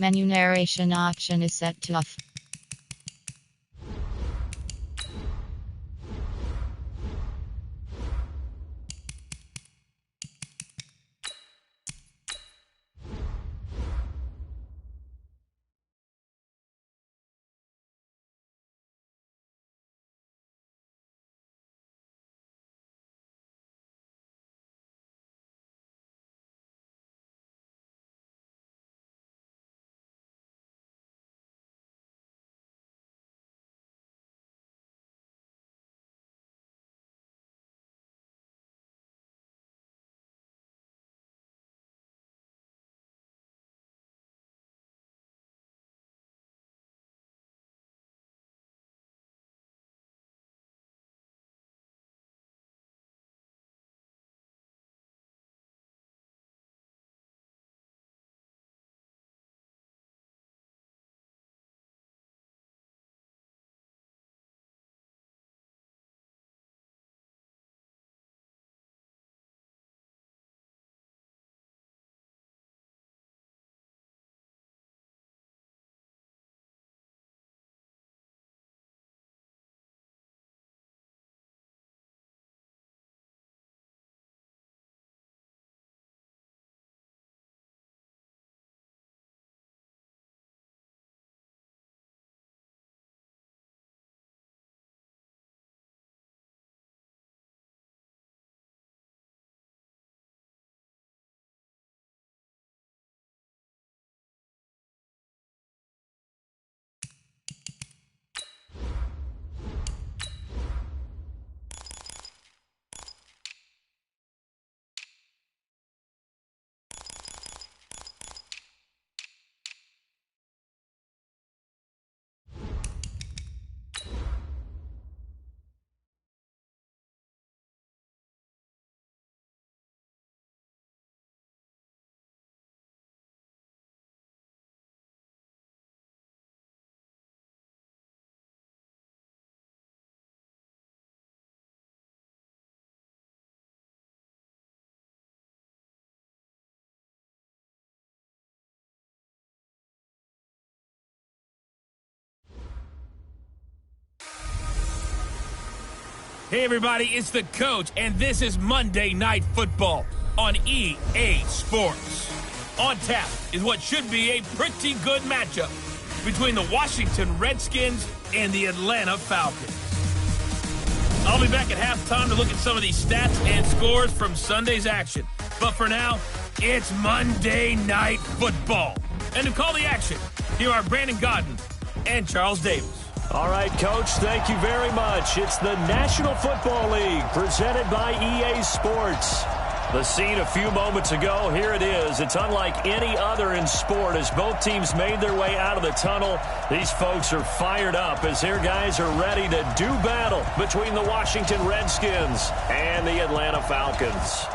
Menu narration option is set to off. Hey everybody, it's the coach, and this is Monday Night Football on EA Sports. On tap is what should be a pretty good matchup between the Washington Redskins and the Atlanta Falcons. I'll be back at halftime to look at some of these stats and scores from Sunday's action. But for now, it's Monday Night Football. And to call the action, here are Brandon Gaudin and Charles Davis. All right, Coach, thank you very much. It's the National Football League presented by EA Sports. The scene a few moments ago, here it is. It's unlike any other in sport as both teams made their way out of the tunnel. These folks are fired up as their guys are ready to do battle between the Washington Redskins and the Atlanta Falcons.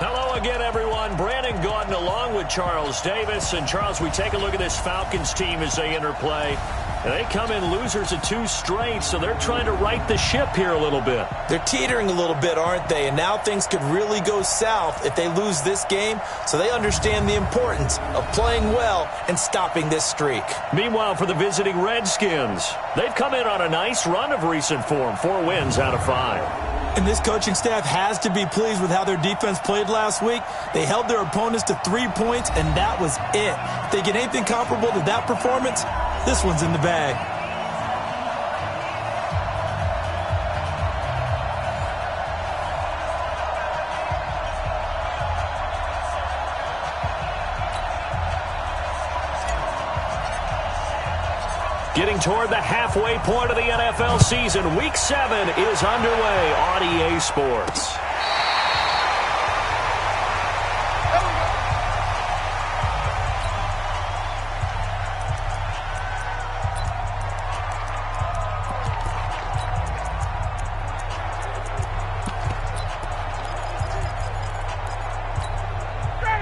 Hello again, everyone. Brandon Gaudin along with Charles Davis. And, Charles, we take a look at this Falcons team as they interplay. They come in losers of 2 straight, so they're trying to right the ship here a little bit. They're teetering a little bit, aren't they? And now things could really go south if they lose this game, so they understand the importance of playing well and stopping this streak. Meanwhile, for the visiting Redskins, they've come in on a nice run of recent form, 4 wins out of 5. And this coaching staff has to be pleased with how their defense played last week. They held their opponents to 3 points, and that was it. If they get anything comparable to that performance, this one's in the bag. Getting toward the halfway point of the NFL season, Week 7 is underway on EA Sports.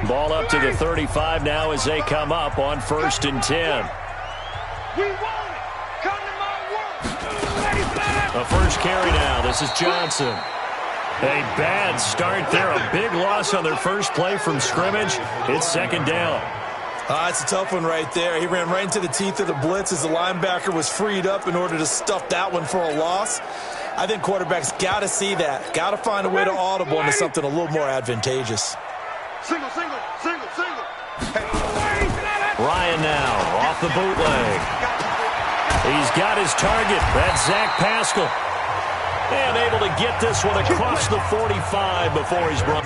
Ball up to the 35 now as they come up on 1st and 10. A first carry now. This is Johnson. A bad start there. A big loss on their first play from scrimmage. It's 2nd down. It's a tough one right there. He ran right into the teeth of the blitz as the linebacker was freed up in order to stuff that one for a loss. I think quarterbacks got to see that. Got to find a way to audible into something a little more advantageous. Single. Ryan now off the bootleg. He's got his target. That's Zach Pascal. And able to get this one across the 45 before he's brought.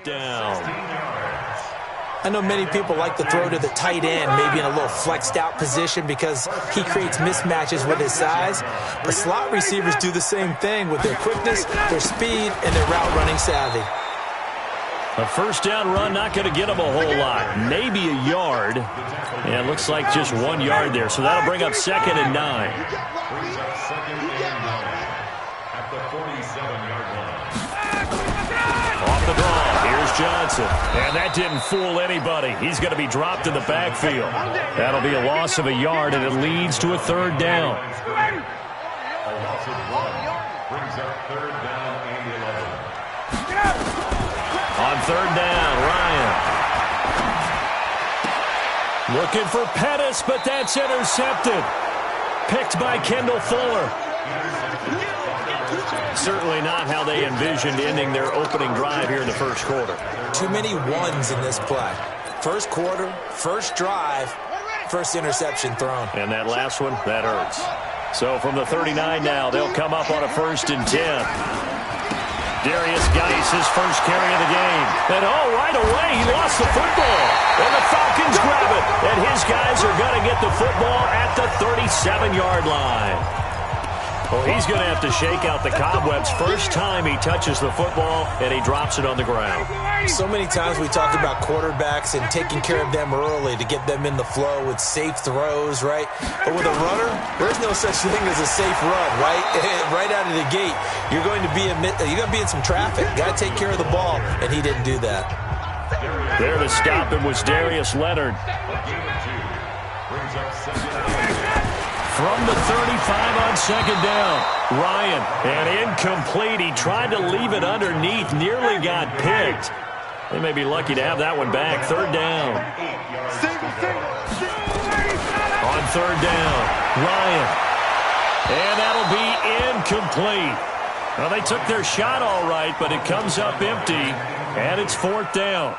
Down. I know many people like to throw to the tight end, maybe in a little flexed out position because he creates mismatches with his size. But slot receivers do the same thing with their quickness, their speed, and their route running savvy. A first down run, not going to get him a whole lot. Maybe a yard. And it looks like just 1 yard there. So that'll bring up 2nd and 9. At the 47-yard line. Off the draw. Here's Johnson. And that didn't fool anybody. He's going to be dropped in the backfield. That'll be a loss of a yard, and it leads to a 3rd down. A loss of 1 brings up 3rd down and 11. On 3rd down, Ryan. Looking for Pettis, but that's intercepted. Picked by Kendall Fuller. Certainly not how they envisioned ending their opening drive here in the first quarter. Too many ones in this play. First quarter, first drive, first interception thrown. And that last one, that hurts. So from the 39 now, they'll come up on a 1st and 10. Darius Geis, his first carry of the game. And right away, he lost the football. And the Falcons grab it. And his guys are going to get the football at the 37-yard line. Well, he's going to have to shake out the cobwebs first time he touches the football, and he drops it on the ground. So many times we talk about quarterbacks and taking care of them early to get them in the flow with safe throws, right? But with a runner, there's no such thing as a safe run, right? Right out of the gate, you're going to be in some traffic. You got to take care of the ball, and he didn't do that. There to stop him was Darius Leonard. From the 35 on 2nd down, Ryan, and incomplete. He tried to leave it underneath, nearly got picked. They may be lucky to have that one back. 3rd down. On 3rd down, Ryan. And that'll be incomplete. Well, they took their shot all right, but it comes up empty, and it's 4th down.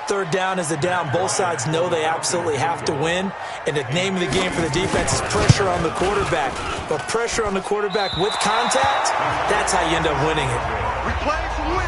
3rd down is a down. Both sides know they absolutely have to win. And the name of the game for the defense is pressure on the quarterback. But pressure on the quarterback with contact, that's how you end up winning it. We play to win.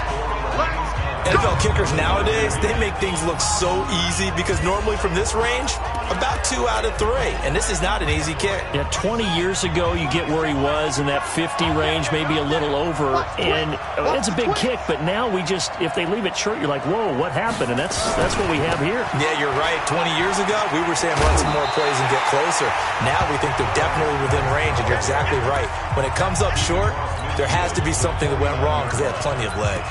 NFL kickers nowadays, they make things look so easy because normally from this range, about 2 out of 3. And this is not an easy kick. Yeah, 20 years ago, you get where he was in that 50 range, maybe a little over. And it's a big kick, but now if they leave it short, you're like, whoa, what happened? And that's what we have here. Yeah, you're right. 20 years ago, we were saying run some more plays and get closer. Now we think they're definitely within range, and you're exactly right. When it comes up short, there has to be something that went wrong because they have plenty of leg.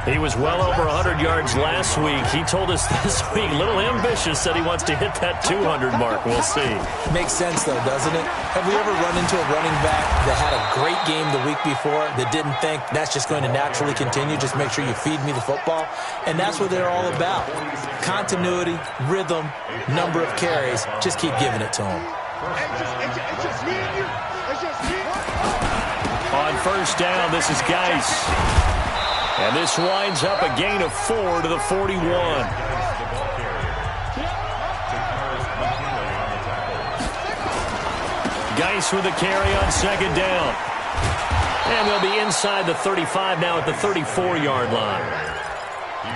He was well over 100 yards last week. He told us this week, a little ambitious, said he wants to hit that 200 mark. We'll see. Makes sense, though, doesn't it? Have we ever run into a running back that had a great game the week before that didn't think that's just going to naturally continue? Just make sure you feed me the football. And that's what they're all about. Continuity, rhythm, number of carries. Just keep giving it to them. On first down, this is Geis. And this winds up a gain of 4 to the 41. Geis with a carry on second down. And they'll be inside the 35 now at the 34-yard line.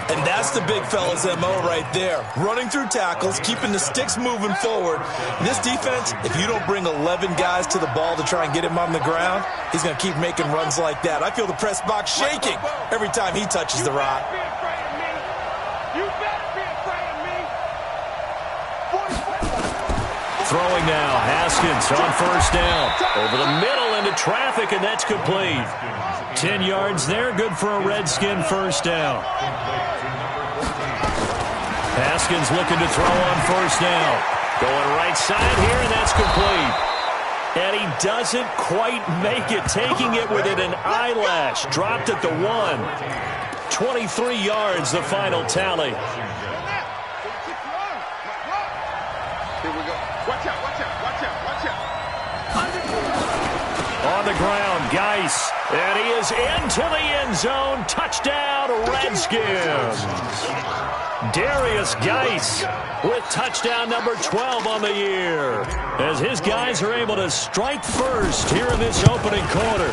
And that's the big fella's MO right there. Running through tackles, keeping the sticks moving forward. This defense, if you don't bring 11 guys to the ball to try and get him on the ground, he's going to keep making runs like that. I feel the press box shaking every time he touches the rock. Throwing now, Haskins on first down. Over the middle into traffic, and that's complete. 10 yards there, good for a Redskin first down. Haskins looking to throw on first down. Going right side here, and that's complete. And he doesn't quite make it, taking it within an eyelash. Dropped at the 1. 23 yards, the final tally. Here we go. Watch out, watch out, watch out, watch out. On the ground, Geis. And he is into the end zone. Touchdown, Redskins. Darius Geis with touchdown number 12 on the year, as his guys are able to strike first here in this opening quarter.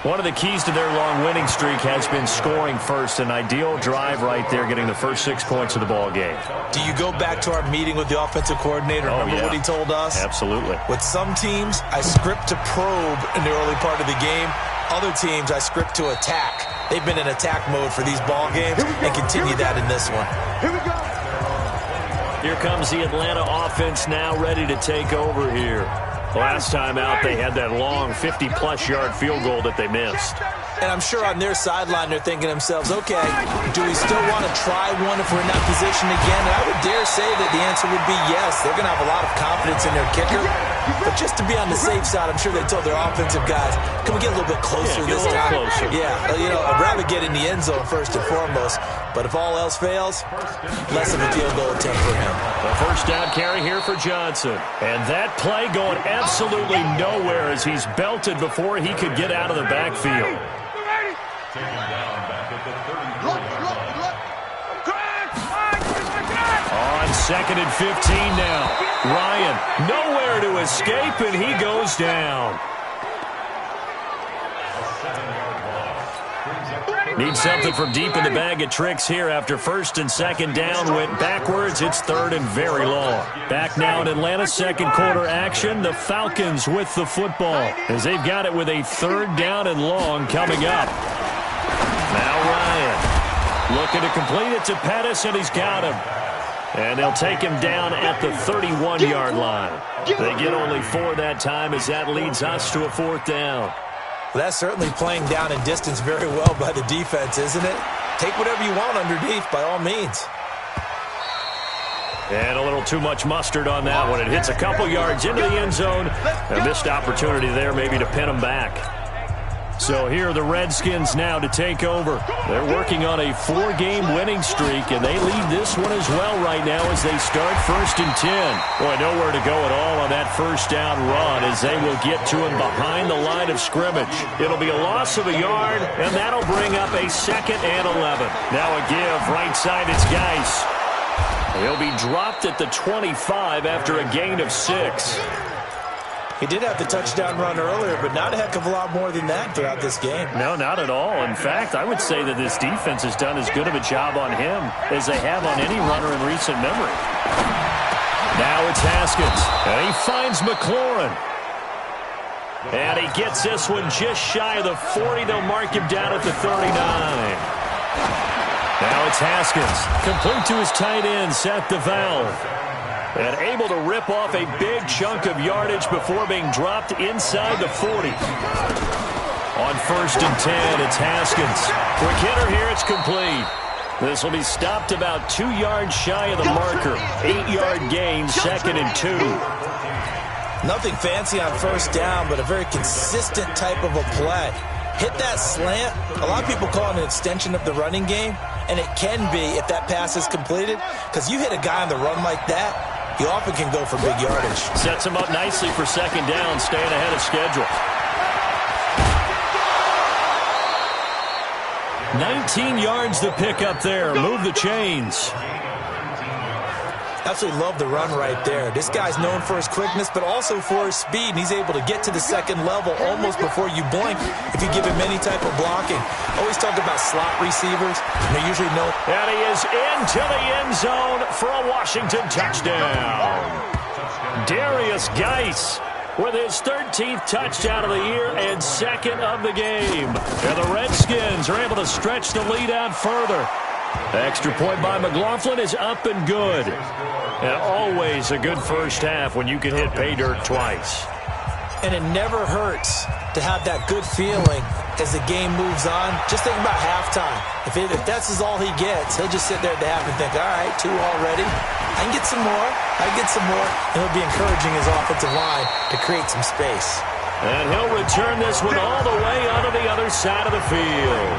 One of the keys to their long winning streak has been scoring first. An ideal drive right there, getting the first 6 points of the ball game. Do you go back to our meeting with the offensive coordinator? Remember what he told us? Absolutely. With some teams, I script to probe in the early part of the game. Other teams, I script to attack. They've been in attack mode for these ball games and continue that in this one. Here we go. Here comes the Atlanta offense now ready to take over here. Last time out, they had that long 50-plus yard field goal that they missed. And I'm sure on their sideline, they're thinking to themselves, okay, do we still want to try one if we're in that position again? And I would dare say that the answer would be yes. They're going to have a lot of confidence in their kicker. But just to be on the safe side, I'm sure they told their offensive guys, can we get a little bit closer this time? Closer. Yeah, you know, I'd rather get in the end zone first and foremost. But if all else fails, less of a field goal attempt for him. The first down carry here for Johnson. And that play going absolutely nowhere as he's belted before he could get out of the backfield. Taken down back at the 34-yard line. On second and 15 now. Ryan nowhere to escape, and he goes down. Need something from deep in the bag of tricks here after first and second down went backwards. It's third and very long. Back now in Atlanta, second quarter action. The Falcons with the football as they've got it with a third down and long coming up. Now Ryan looking to complete it to Pettis, and he's got him. And they'll take him down at the 31-yard line. They get only 4 that time as that leads us to a fourth down. Well, that's certainly playing down in distance very well by the defense, isn't it? Take whatever you want underneath, by all means. And a little too much mustard on that one. It hits a couple yards into the end zone. A missed opportunity there maybe to pin him back. So here are the Redskins now to take over. They're working on a 4-game winning streak, and they lead this one as well right now as they start first and 10. Boy, nowhere to go at all on that first down run as they will get to him behind the line of scrimmage. It'll be a loss of a yard, and that'll bring up a second and 11. Now a give, right side, it's Geis. He'll be dropped at the 25 after a gain of 6. He did have the touchdown run earlier, but not a heck of a lot more than that throughout this game. No, not at all. In fact, I would say that this defense has done as good of a job on him as they have on any runner in recent memory. Now it's Haskins, and he finds McLaurin. And he gets this one just shy of the 40. They'll mark him down at the 39. Now it's Haskins, complete to his tight end, Seth DeValve. And able to rip off a big chunk of yardage before being dropped inside the 40. On 1st and 10, it's Haskins. Quick hitter here, it's complete. This will be stopped about 2 yards shy of the marker. 8-yard gain, 2nd and 2. Nothing fancy on 1st down, but a very consistent type of a play. Hit that slant. A lot of people call it an extension of the running game, and it can be if that pass is completed, because you hit a guy on the run like that, you often can go for big yardage. Sets him up nicely for 2nd down, staying ahead of schedule. 19 yards to pick up there. Move the chains. Absolutely love the run right there. This guy's known for his quickness, but also for his speed, and he's able to get to the 2nd level almost before you blink if you give him any type of blocking. Always talk about slot receivers, and they usually know. And he is into the end zone for a Washington touchdown. Darius Geis with his 13th touchdown of the year and 2nd of the game. And the Redskins are able to stretch the lead out further. The extra point by McLaughlin is up and good. And always a good first half when you can hit pay dirt twice. And it never hurts to have that good feeling as the game moves on. Just think about halftime. If that's all he gets, he'll just sit there at the half and think, all right, 2 already. I can get some more. I can get some more. And he'll be encouraging his offensive line to create some space. And he'll return this one all the way onto the other side of the field.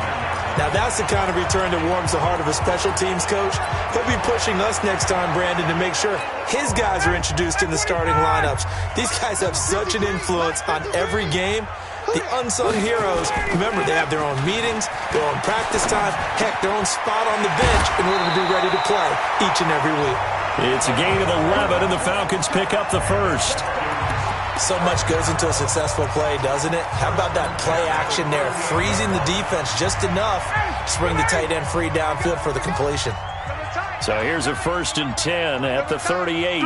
Now that's the kind of return that warms the heart of a special teams coach. He'll be pushing us next time, Brandon, to make sure his guys are introduced in the starting lineups. These guys have such an influence on every game. The unsung heroes, remember, they have their own meetings, their own practice time, heck, their own spot on the bench in order to be ready to play each and every week. It's a gain of 11, and the Falcons pick up the first. So much goes into a successful play, doesn't it? How about that play action there, freezing the defense just enough to bring the tight end free downfield for the completion. So here's a 1st and 10 at the 38.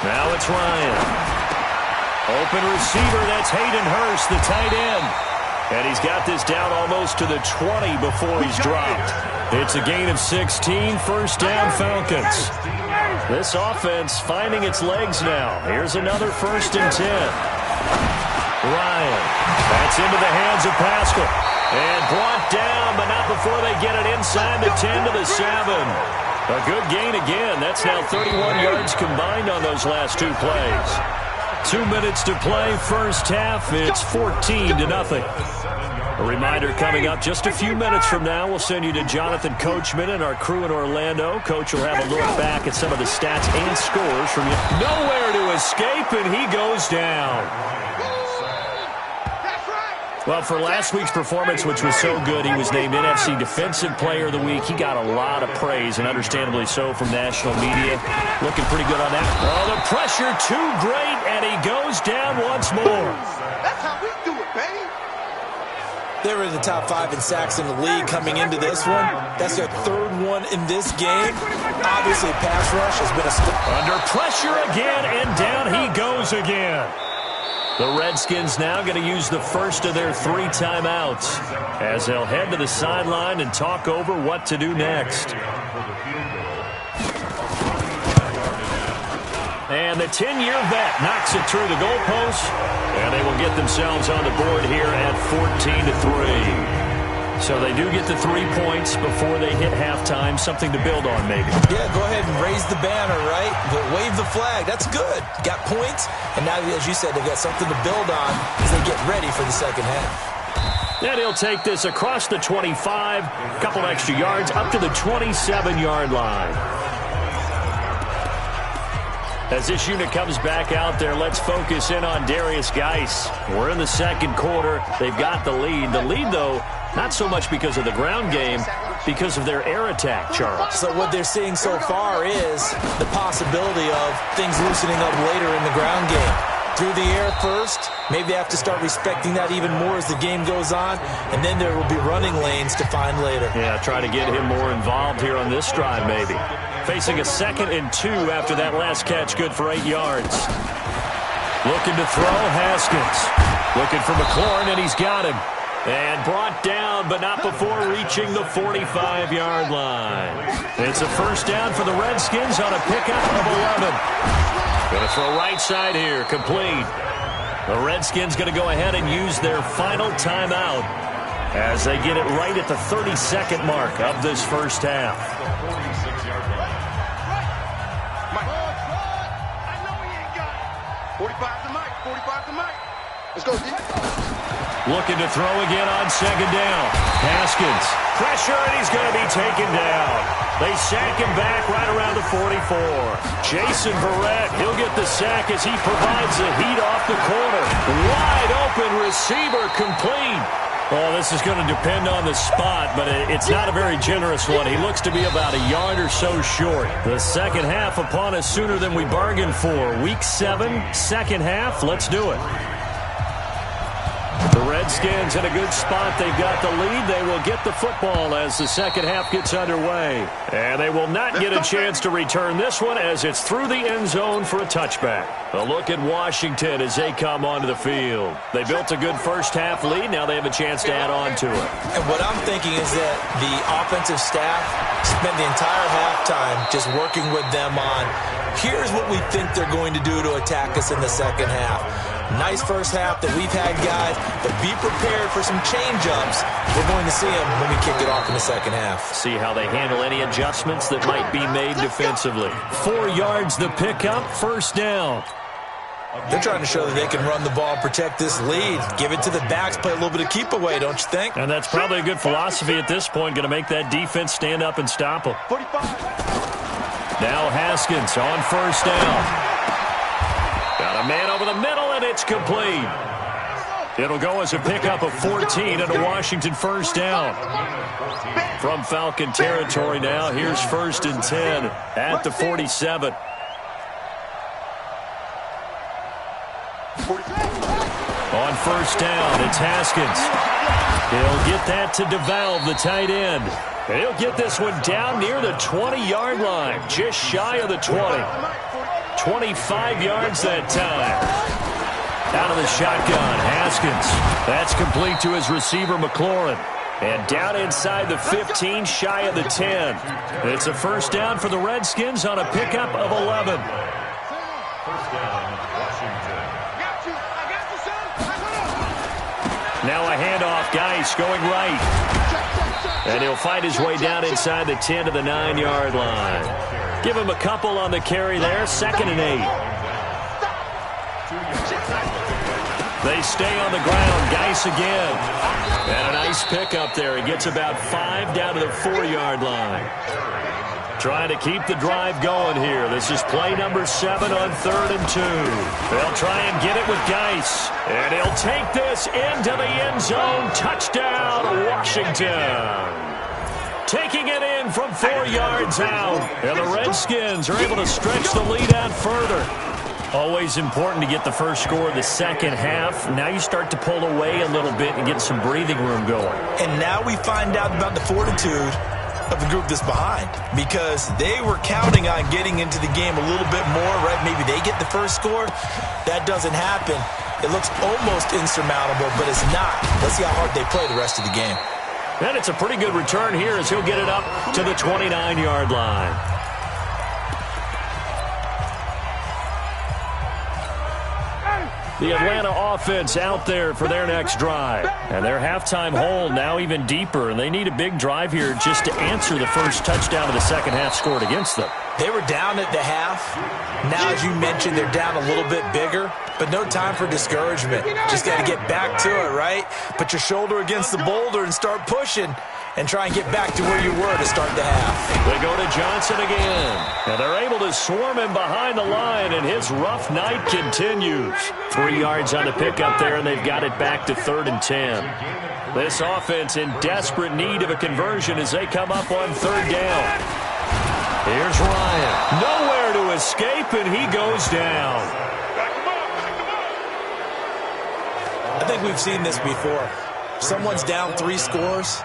Now it's Ryan. Open receiver, that's Hayden Hurst, the tight end. And he's got this down almost to the 20 before he's dropped. It's a gain of 16, 1st down Falcons. This offense finding its legs now. Here's another 1st and 10. Ryan. That's into the hands of Pascal. And brought down, but not before they get it inside the 10 to the 7. A good gain again. That's now 31 yards combined on those last 2 plays. 2 minutes to play, first half. It's 14-0. A reminder coming up just a few minutes from now. We'll send you to Jonathan Coachman and our crew in Orlando. Coach will have a look back at some of the stats and scores from you. Nowhere to escape, and he goes down. Well, for last week's performance, which was so good, he was named NFC Defensive Player of the Week. He got a lot of praise, and understandably so, from national media. Looking pretty good on that. Oh, the pressure too great, and he goes down once more. That's how we do it, baby. They were in the top 5 in sacks in the league coming into this one. That's their 3rd one in this game. Obviously, pass rush has been a... Under pressure again, and down he goes again. The Redskins now going to use the first of their 3 timeouts as they'll head to the sideline and talk over what to do next. And the 10-year vet knocks it through the goalpost, and they will get themselves on the board here at 14-3. So they do get the 3 points before they hit halftime, something to build on maybe. Yeah, go ahead and raise the banner, right? But wave the flag. That's good. Got points, and now, as you said, they've got something to build on as they get ready for the second half. And he'll take this across the 25, a couple extra yards, up to the 27-yard line. As this unit comes back out there, let's focus in on Darius Geis. We're in the second quarter. They've got the lead. The lead, though, not so much because of the ground game, because of their air attack, Charles. So what they're seeing so far is the possibility of things loosening up later in the ground game. Through the air first, maybe they have to start respecting that even more as the game goes on, and then there will be running lanes to find later. Yeah, try to get him more involved here on this drive, maybe. Facing a 2nd and 2 after that last catch, good for 8 yards. Looking to throw, Haskins. Looking for McLaurin, and he's got him. And brought down, but not before reaching the 45-yard line. It's a first down for the Redskins on a pickup of 11. Going to throw right side here, complete. The Redskins going to go ahead and use their final timeout as they get it right at the 30-second mark of this first half. 46-yard line. Mike. I know he ain't got it. 45 to Mike. 45 to Mike. Let's go, D. Looking to throw again on second down. Haskins. Pressure, and he's going to be taken down. They sack him back right around the 44. Jason Verrett, he'll get the sack as he provides the heat off the corner. Wide open receiver complete. Oh, this is going to depend on the spot, but it's not a very generous one. He looks to be about a yard or so short. The second half upon us sooner than we bargained for. Week 7, second half. Let's do it. The Redskins in a good spot. They've got the lead. They will get the football as the second half gets underway. And they will not get a chance to return this one as it's through the end zone for a touchback. A look at Washington as they come onto the field. They built a good first half lead. Now they have a chance to add on to it. And what I'm thinking is that the offensive staff spent the entire halftime just working with them on, here's what we think they're going to do to attack us in the second half. Nice first half that we've had, guys, but be prepared for some change-ups. We're going to see them when we kick it off in the second half. See how they handle any adjustments that might be made defensively. 4 yards the pickup, first down. They're trying to show that they can run the ball and protect this lead. Give it to the backs, play a little bit of keep away, don't you think? And that's probably a good philosophy at this point, going to make that defense stand up and stop them. 45. Now Haskins on first down. Got a man over the middle, and it's complete. It'll go as a pickup of 14 and a Washington first down. From Falcon territory now, here's first and 10 at the 47. On first down, it's Haskins. He'll get that to DeValve, the tight end. And he'll get this one down near the 20-yard line, just shy of the 20. 25 yards that time. Out of the shotgun, Haskins. That's complete to his receiver, McLaurin. And down inside the 15, shy of the 10. It's a first down for the Redskins on a pickup of 11. First down, Washington. Now a handoff, Geis going right. And he'll find his way down inside the 10 to the 9-yard line. Give him a couple on the carry there, 2nd and 8. They stay on the ground, Geis again. And a nice pickup there. He gets about 5 down to the 4-yard line. Trying to keep the drive going here. This is play number 7 on 3rd and 2. They'll try and get it with Geis. And he'll take this into the end zone. Touchdown, Washington. Taking it in from 4 yards out. And the Redskins are able to stretch the lead out further. Always important to get the first score of the second half. Now you start to pull away a little bit and get some breathing room going. And now we find out about the fortitude of the group that's behind, because they were counting on getting into the game a little bit more, right? Maybe they get the first score. That doesn't happen. It looks almost insurmountable, but it's not. Let's see how hard they play the rest of the game. And it's a pretty good return here as he'll get it up to the 29-yard line. The Atlanta offense out there for their next drive. And their halftime hole now even deeper, and they need a big drive here just to answer the first touchdown of the second half scored against them. They were down at the half. Now, as you mentioned, they're down a little bit bigger, but no time for discouragement. Just got to get back to it, right? Put your shoulder against the boulder and start pushing and try and get back to where you were to start the half. They go to Johnson again, and they're able to swarm him behind the line, and his rough night continues. 3 yards on the pickup there, and they've got it back to 3rd and 10. This offense in desperate need of a conversion as they come up on 3rd down. Here's Ryan. Nowhere to escape, and he goes down. I think we've seen this before. Someone's down 3 scores.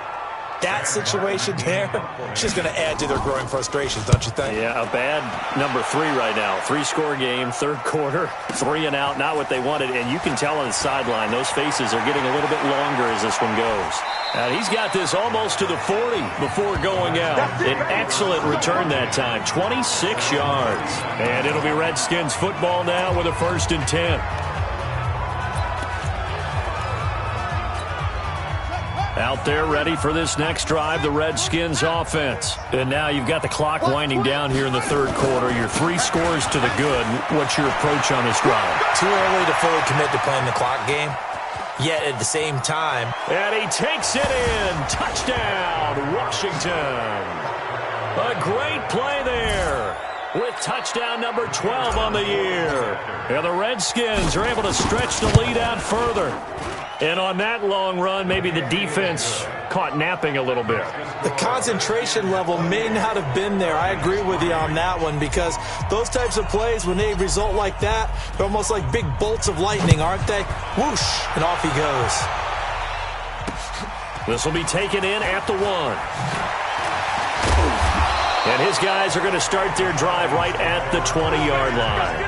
That situation there, it's just going to add to their growing frustrations, don't you think? Yeah, a bad number 3 right now. 3-score game, 3rd quarter, 3 and out, not what they wanted. And you can tell on the sideline, those faces are getting a little bit longer as this one goes. And he's got this almost to the 40 before going out. An excellent return that time, 26 yards. And it'll be Redskins football now with a 1st and 10. Out there ready for this next drive, the Redskins offense. And now you've got the clock winding down here in the third quarter. You're 3 scores to the good. What's your approach on this drive? Too early to fully commit to playing the clock game. Yet at the same time. And he takes it in. Touchdown, Washington. A great play there with touchdown number 12 on the year. And the Redskins are able to stretch the lead out further. And on that long run, maybe the defense caught napping a little bit. The concentration level may not have been there. I agree with you on that one, because those types of plays, when they result like that, they're almost like big bolts of lightning, aren't they? Whoosh, and off he goes. This will be taken in at the 1. And his guys are going to start their drive right at the 20-yard line.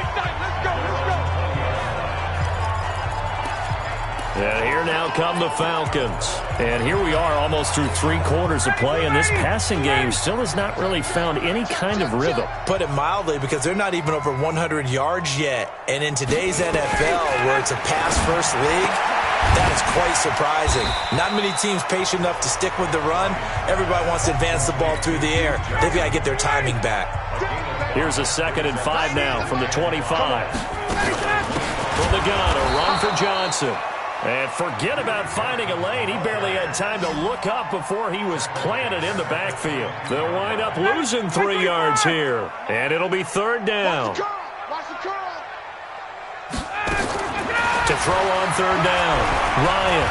And here now come the Falcons. And here we are almost through 3 quarters of play, and this passing game still has not really found any kind of rhythm. Put it mildly, because they're not even over 100 yards yet. And in today's NFL, where it's a pass-first league, that is quite surprising. Not many teams patient enough to stick with the run. Everybody wants to advance the ball through the air. They've got to get their timing back. Here's a 2nd and 5 now from the 25. From the gun, a run for Johnson. And forget about finding a lane. He barely had time to look up before he was planted in the backfield. They'll wind up losing 3 yards here. And it'll be 3rd down. To throw on 3rd down, Ryan.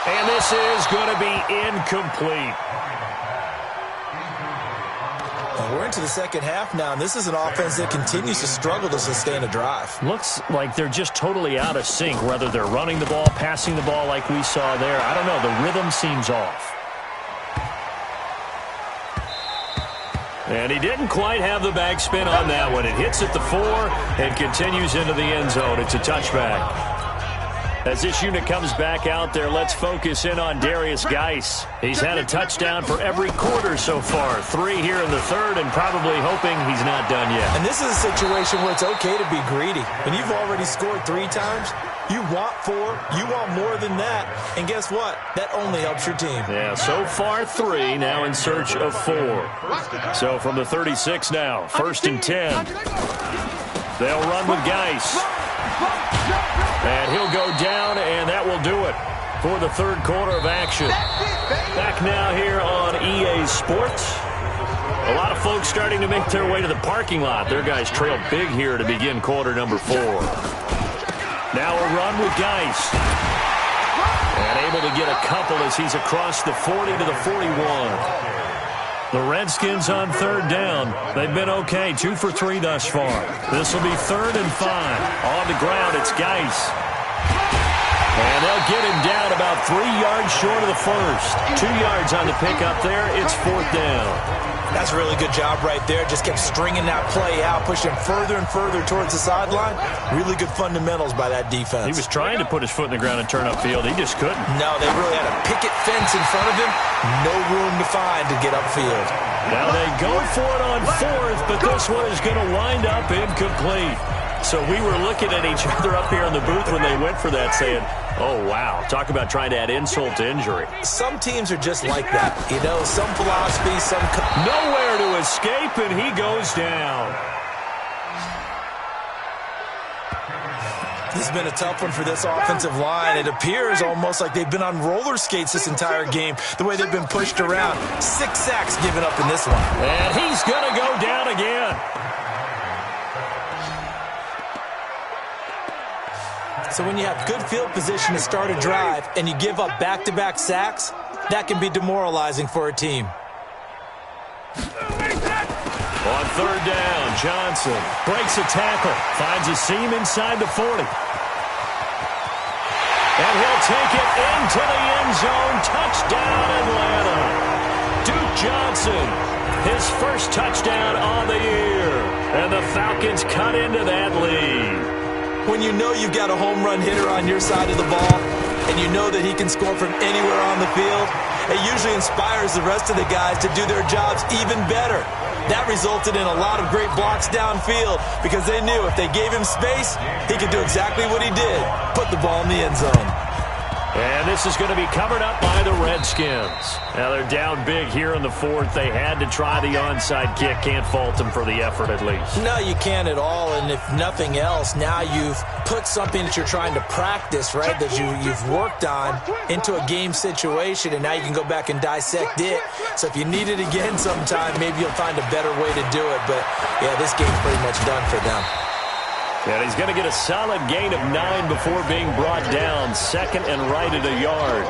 And this is going to be incomplete. We're into the second half now, and this is an offense that continues to struggle to sustain a drive. Looks like they're just totally out of sync, whether they're running the ball, passing the ball like we saw there. I don't know. The rhythm seems off. And he didn't quite have the backspin on that one. It hits at the 4 and continues into the end zone. It's a touchback. As this unit comes back out there, let's focus in on Darius Geis. He's had a touchdown for every quarter so far. 3 here in the 3rd, and probably hoping he's not done yet. And this is a situation where it's okay to be greedy. When you've already scored 3 times, you want 4, you want more than that. And guess what? That only helps your team. Yeah, so far 3, now in search of 4. So from the 36 now, 1st and 10. They'll run with Geis. And he'll go down, and that will do it for the 3rd quarter of action. Back now here on EA Sports. A lot of folks starting to make their way to the parking lot. Their guys trailed big here to begin quarter number 4. Now a run with Geis. And able to get a couple as he's across the 40 to the 41. The Redskins on 3rd down. They've been okay, 2 for 3 thus far. This will be 3rd and 5. On the ground, it's Geis. And they'll get him down about 3 yards short of the first. 2 yards on the pickup there. It's 4th down. That's a really good job right there. Just kept stringing that play out, pushing further and further towards the sideline. Really good fundamentals by that defense. He was trying to put his foot in the ground and turn upfield. He just couldn't. No, they really had a picket fence in front of him. No room to find to get upfield. Now they go for it on 4th, but this one is going to wind up incomplete. So we were looking at each other up here in the booth when they went for that, saying, oh, wow, talk about trying to add insult to injury. Some teams are just like that. You know, some philosophy, some... Nowhere to escape, and he goes down. This has been a tough one for this offensive line. It appears almost like they've been on roller skates this entire game, the way they've been pushed around. 6 sacks given up in this one. And he's going to go down again. So when you have good field position to start a drive and you give up back-to-back sacks, that can be demoralizing for a team. On 3rd down, Johnson breaks a tackle, finds a seam inside the 40. And he'll take it into the end zone. Touchdown, Atlanta. Duke Johnson, his first touchdown on the year. And the Falcons cut into that lead. When you know you've got a home run hitter on your side of the ball, and you know that he can score from anywhere on the field, it usually inspires the rest of the guys to do their jobs even better. That resulted in a lot of great blocks downfield because they knew if they gave him space, he could do exactly what he did, put the ball in the end zone. And this is going to be covered up by the Redskins. Now they're down big here in the fourth. They had to try the onside kick. Can't fault them for the effort at least. No, you can't at all. And if nothing else, now you've put something that you're trying to practice, right, that you've worked on into a game situation, and now you can go back and dissect it. So if you need it again sometime, maybe you'll find a better way to do it. But, yeah, this game's pretty much done for them. And he's going to get a solid gain of 9 before being brought down. Second and right at a yard.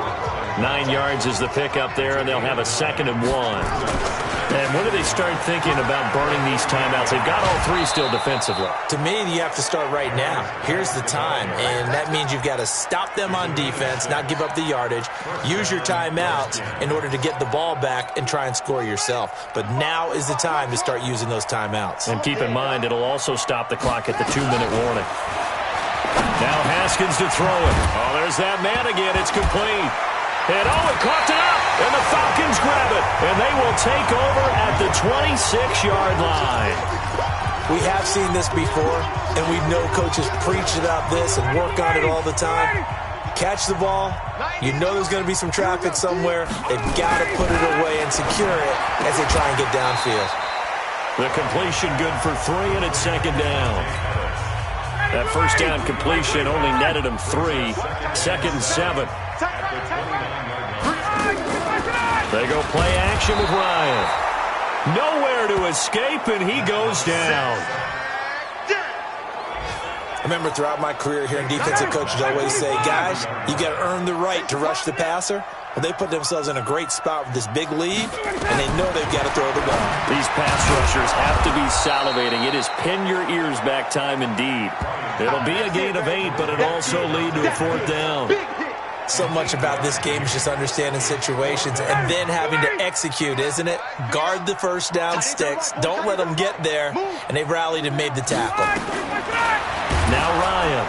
9 yards is the pickup there, and they'll have a 2nd and 1. And when do they start thinking about burning these timeouts? They've got all 3 still defensively. To me, you have to start right now. Here's the time, and that means you've got to stop them on defense, not give up the yardage, use your timeouts in order to get the ball back and try and score yourself. But now is the time to start using those timeouts. And keep in mind, it'll also stop the clock at the 2-minute warning. Now Haskins to throw it. Oh, there's that man again. It's complete. And it caught it up, and the Falcons grab it, and they will take over at the 26-yard line. We have seen this before, and we know coaches preach about this and work on it all the time. Catch the ball. You know there's going to be some traffic somewhere. They've got to put it away and secure it as they try and get downfield. The completion good for 3, and it's 2nd down. That first down completion only netted him 3. 2nd and 7. They go play action with Ryan. Nowhere to escape, and he goes down. I remember throughout my career hearing defensive coaches always say, guys, you got to earn the right to rush the passer. Well, they put themselves in a great spot with this big lead, and they know they've got to throw the ball. These pass rushers have to be salivating. It is pin your ears back time indeed. It'll be a gain of 8, but it'll also lead to a 4th down. So much about this game is just understanding situations and then having to execute, isn't it? Guard the first down sticks. Don't let them get there. And they've rallied and made the tackle. Now Ryan.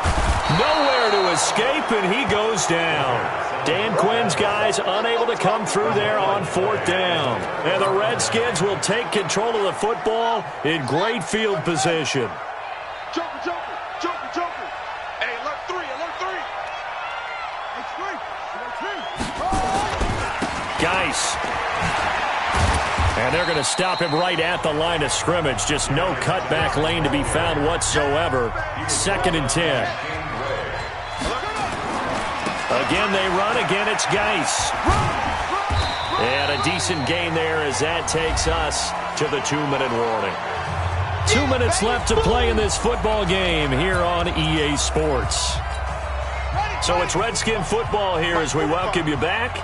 Nowhere to escape, and he goes down. Dan Quinn's guys unable to come through there on 4th down. And the Redskins will take control of the football in great field position. Joker. Hey, alert 3. Geis. And they're going to stop him right at the line of scrimmage. Just no cutback lane to be found whatsoever. 2nd and 10. Again, they run. Again, it's Geis. And a decent gain there as that takes us to the 2-minute warning. 2 minutes left to play in this football game here on EA Sports. So it's Redskin football here as we welcome you back.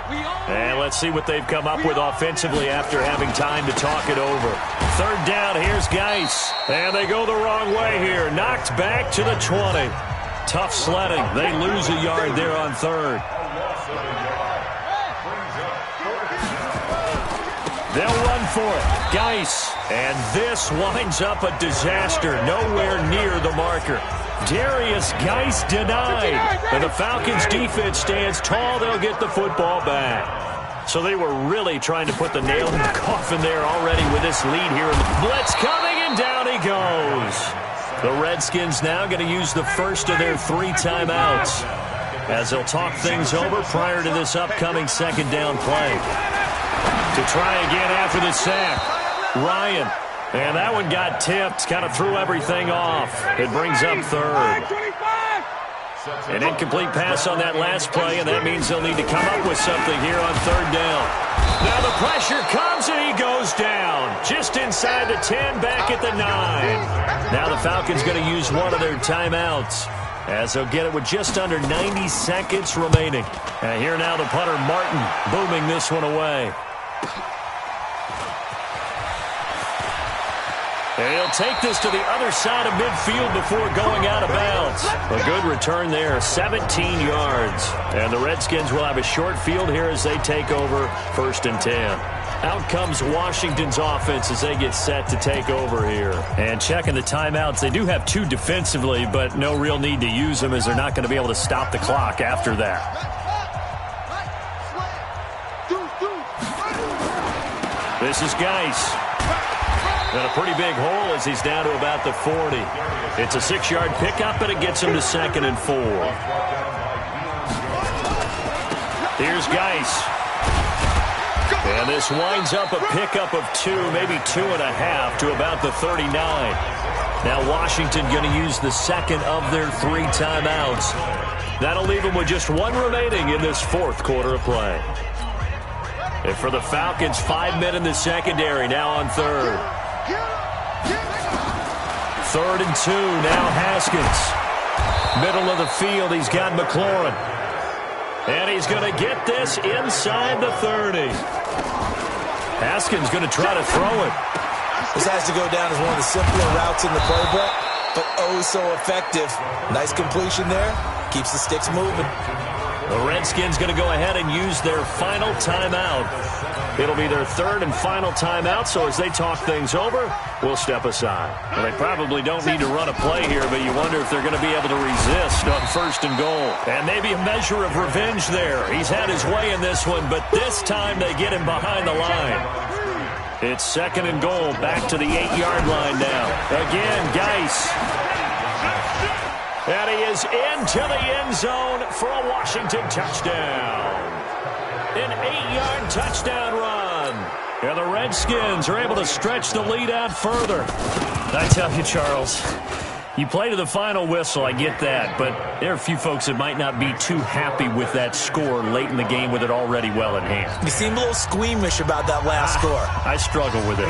And let's see what they've come up with offensively after having time to talk it over. 3rd down, here's Geis. And they go the wrong way here. Knocked back to the 20. Tough sledding. They lose a yard there on 3rd. They'll run for it. Geis. And this winds up a disaster. Nowhere near the marker. Darius Geis denied. And the Falcons defense stands tall. They'll get the football back. So they were really trying to put the nail in the coffin there already with this lead here. Blitz coming, and down he goes. The Redskins now going to use the first of their 3 timeouts as they'll talk things over prior to this upcoming 2nd down play. To try again after the sack, Ryan. And that one got tipped, kind of threw everything off. It brings up 3rd. An incomplete pass on that last play, and that means they'll need to come up with something here on 3rd down. Now the pressure comes, and he goes down. Just inside the 10, back at the 9. Now the Falcons going to use one of their timeouts, as they'll get it with just under 90 seconds remaining. And here now the punter, Martin, booming this one away. And he'll take this to the other side of midfield before going out of bounds. A good return there, 17 yards. And the Redskins will have a short field here as they take over 1st and 10. Out comes Washington's offense as they get set to take over here. And checking the timeouts, they do have 2 defensively, but no real need to use them as they're not going to be able to stop the clock after that. This is Geis. And a pretty big hole as he's down to about the 40. It's a 6-yard pickup, and it gets him to 2nd and 4. Here's Geis. And this winds up a pickup of 2, maybe 2.5 to about the 39. Now Washington going to use the second of their 3 timeouts. That'll leave them with just 1 remaining in this 4th quarter of play. And for the Falcons, 5 men in the secondary now on 3rd. 3rd and 2, now Haskins. Middle of the field, he's got McLaurin. And he's going to get this inside the 30. Haskins going to try to throw it. This has to go down as one of the simpler routes in the playbook, but oh so effective. Nice completion there. Keeps the sticks moving. The Redskins going to go ahead and use their final timeout. It'll be their 3rd and final timeout, so as they talk things over, we'll step aside. Well, they probably don't need to run a play here, but you wonder if they're going to be able to resist on 1st and goal. And maybe a measure of revenge there. He's had his way in this one, but this time they get him behind the line. It's 2nd and goal, back to the 8-yard line now. Again, Geis. And he is into the end zone for a Washington touchdown. An 8-yard touchdown run. And the Redskins are able to stretch the lead out further. I tell you, Charles, you play to the final whistle, I get that, but there are a few folks that might not be too happy with that score late in the game with it already well in hand. You seem a little squeamish about that last score. I struggle with it.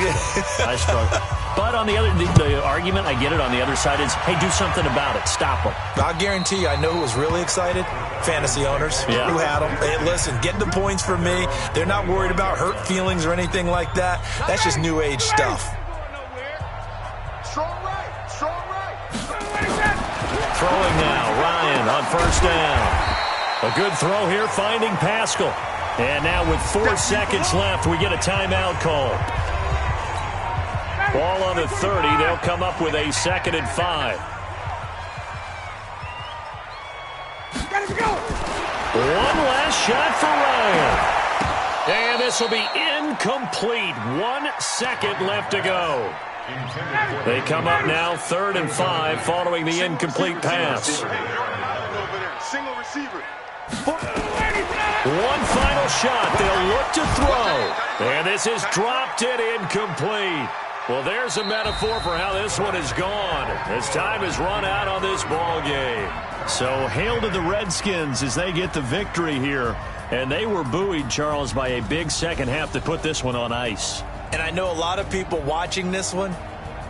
I struggle. But on the other, the argument, I get it, on the other side is, hey, do something about it. Stop them. I'll guarantee you, I know who was really excited. Fantasy owners who had them. Hey, listen, get the points for me. They're not worried about hurt feelings or anything like that. That's just new age stuff. Throwing now, Ryan on 1st down. A good throw here, finding Pascal. And now with 4 seconds left, we get a timeout call. Ball on the 30. They'll come up with a 2nd and 5. One last shot for Ryan. And this will be incomplete. 1 second left to go. They come up now 3rd and 5 following the incomplete pass. Single receiver. One final shot. They'll look to throw. And this is dropped it incomplete. Well, there's a metaphor for how this one is gone as time has run out on this ball game. So hail to the Redskins as they get the victory here. And they were buoyed, Charles, by a big second half to put this one on ice. And I know a lot of people watching this one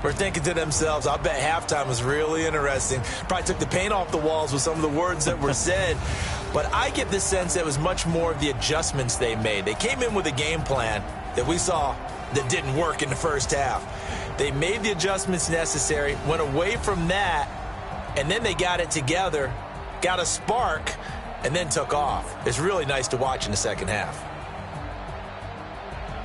were thinking to themselves, I bet halftime was really interesting. Probably took the paint off the walls with some of the words that were said. But I get the sense that it was much more of the adjustments they made. They came in with a game plan that we saw that didn't work in the first half. They made the adjustments necessary, went away from that, and then they got it together, got a spark, and then took off. It's really nice to watch in the second half.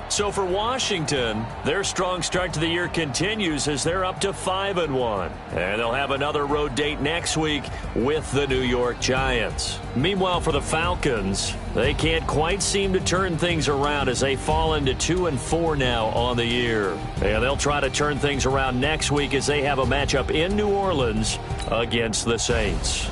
So for Washington, their strong start to the year continues as they're up to 5-1. And they'll have another road date next week with the New York Giants. Meanwhile, for the Falcons, they can't quite seem to turn things around as they fall into 2-4 now on the year. And they'll try to turn things around next week as they have a matchup in New Orleans against the Saints.